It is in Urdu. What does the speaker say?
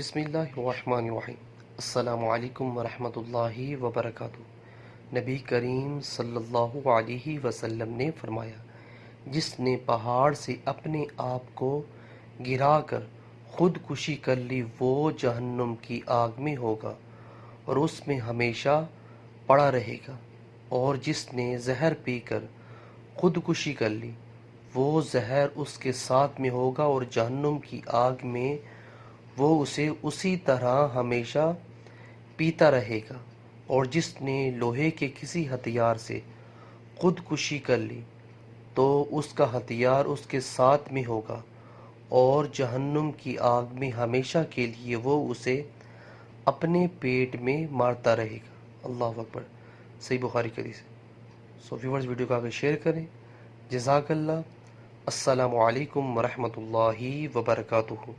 بسم اللہ الرحمن الرحیم۔ السلام علیکم ورحمۃ اللہ وبرکاتہ۔ نبی کریم صلی اللہ علیہ وسلم نے فرمایا، جس نے پہاڑ سے اپنے آپ کو گرا کر خودکشی کر لی وہ جہنم کی آگ میں ہوگا اور اس میں ہمیشہ پڑا رہے گا، اور جس نے زہر پی کر خودکشی کر لی وہ زہر اس کے ساتھ میں ہوگا اور جہنم کی آگ میں وہ اسے اسی طرح ہمیشہ پیتا رہے گا، اور جس نے لوہے کے کسی ہتھیار سے خودکشی کر لی تو اس کا ہتھیار اس کے ساتھ میں ہوگا اور جہنم کی آگ میں ہمیشہ کے لیے وہ اسے اپنے پیٹ میں مارتا رہے گا۔ اللہ اکبر۔ صحیح بخاری کی حدیث ہے۔ سو ویورز، ویڈیو کو آگے شیئر کریں۔ جزاک اللہ۔ السلام علیکم ورحمۃ اللہ وبرکاتہ۔